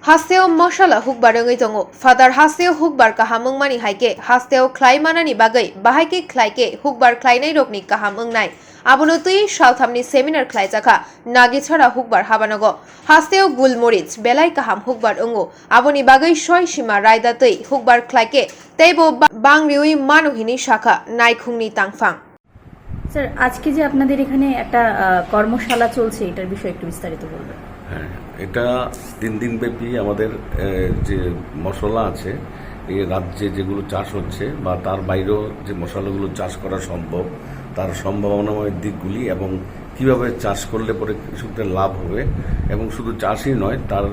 Hasteo Mosola hukbarangui tongo. Father hasteo hukbar kahamung mani haike. Hasteo klai manani bagai. Bahaike klaike hukbar klainai rokni kahamung nai. Abonotui Southamni seminar klai jaka. Nakichara hukbar habanogo. Hasteo gulmorich belai kaham hukbar ungo. Aboni bagai shoi shima raidatui hukbar klaike. Teibo bangriui manuhini shaka naikungni tangfang. Sir আজকে যে আপনাদের এখানে একটা কর্মশালা চলছে এটার বিষয়ে একটু বিস্তারিত বলবেন। হ্যাঁ, এটা 3 দিন ব্যাপী আমাদের যে মশলা আছে এই রাজ্যে যেগুলো চাষ হচ্ছে বা তার বাইরেও যে মশলাগুলো চাষ করা সম্ভব তার সম্ভাবনাময় দিকগুলি এবং কিভাবে চাষ করলে পরে কৃষকদের লাভ হবে এবং শুধু চাষই নয় তার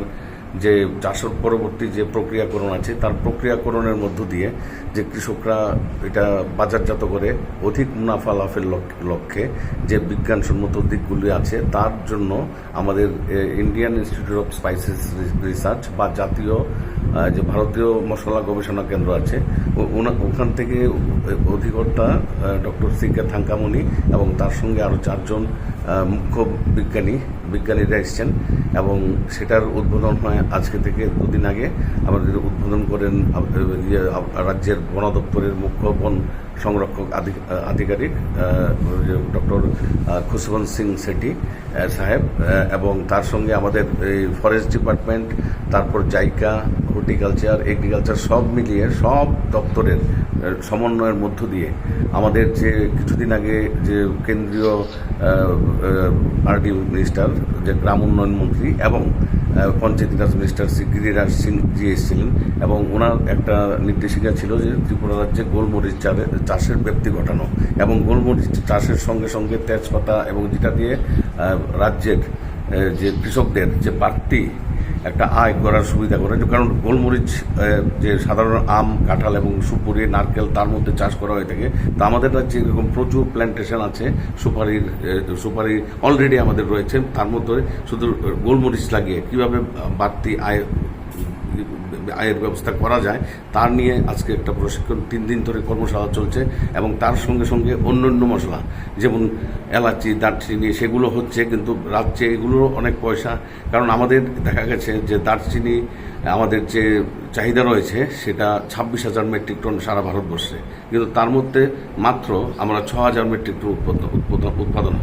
যে চাষের পরবর্তী যে প্রক্রিয়াকরণ আছে তার প্রক্রিয়াকরণের মধ্য দিয়ে যে কৃষকরা এটা বাজারজাত করে অধিক মুনাফা লাভের লক্ষ্যে যে বিজ্ঞানসম্মত দিকগুলি আছে তার জন্য আমাদের Indian institute of spices research বা জাতীয় যে ভারতীয় মশলা গবেষণা কেন্দ্র আছে ওখান থেকে অধিকর্তা ডক্টর সিকে থাঙ্কামণি এবং তার সঙ্গে আরও 4 জন মুখ্য বিজ্ঞানীরা এসছেন এবং সেটার উদ্বোধন হয় আজকে থেকে 2 দিন আগে আমাদের উদ্বোধন করেন রাজ্যের বন দপ্তরের মুখ্য বন সংরক্ষক আধিকারিক ডক্টর খুশবন্ত সিং সেটি সাহেব এবং তার সঙ্গে আমাদের এই ফরেস্ট ডিপার্টমেন্ট তারপর জাইকা হর্টিকালচার এগ্রিকালচার সব মিলিয়ে সব দপ্তরের সমন্বয়ের মধ্য দিয়ে আমাদের যে কিছুদিন আগে যে কেন্দ্রীয় আরডি মিনিস্টার যে গ্রাম উন্নয়ন মন্ত্রী এবং পঞ্চায়েতি রাজ মিনিস্টার শ্রী গিরিরাজ সিং জি এসেছিলেন এবং ওনার একটা নির্দেশিকা ছিল যে ত্রিপুরা রাজ্যে গোলমরিচ চাষের ব্যাপ্তি ঘটানো এবং গোলমরিচ চাষের সঙ্গে সঙ্গে তেজপাতা এবং যেটা দিয়ে রাজ্যের যে কৃষকদের যে বাড়তি একটা আয় করার সুবিধা করে কারণ গোলমরিচ যে সাধারণ আম কাঁঠাল এবং সুপুরি নারকেল তার মধ্যে চাষ করা হয়ে থাকে তো আমাদের রাজ্যে এরকম প্রচুর প্ল্যান্টেশন আছে সুপারি অলরেডি আমাদের রয়েছে তার মধ্যে শুধু গোলমরিচ লাগিয়ে কীভাবে বাড়তি আয়ের ব্যবস্থা করা যায় তার নিয়ে আজকে একটা প্রশিক্ষণ 3 দিন ধরে কর্মশালা চলছে এবং তার সঙ্গে সঙ্গে অন্যান্য মশলা যেমন এলাচি দারচিনি সেগুলো হচ্ছে কিন্তু রাজ্যে এগুলোর অনেক পয়সা কারণ আমাদের দেখা গেছে যে দারচিনি আমাদের যে চাহিদা রয়েছে সেটা 26,000 মেট্রিক টন সারা ভারতবর্ষে কিন্তু তার মধ্যে মাত্র আমরা 6,000 মেট্রিক টন উৎপাদন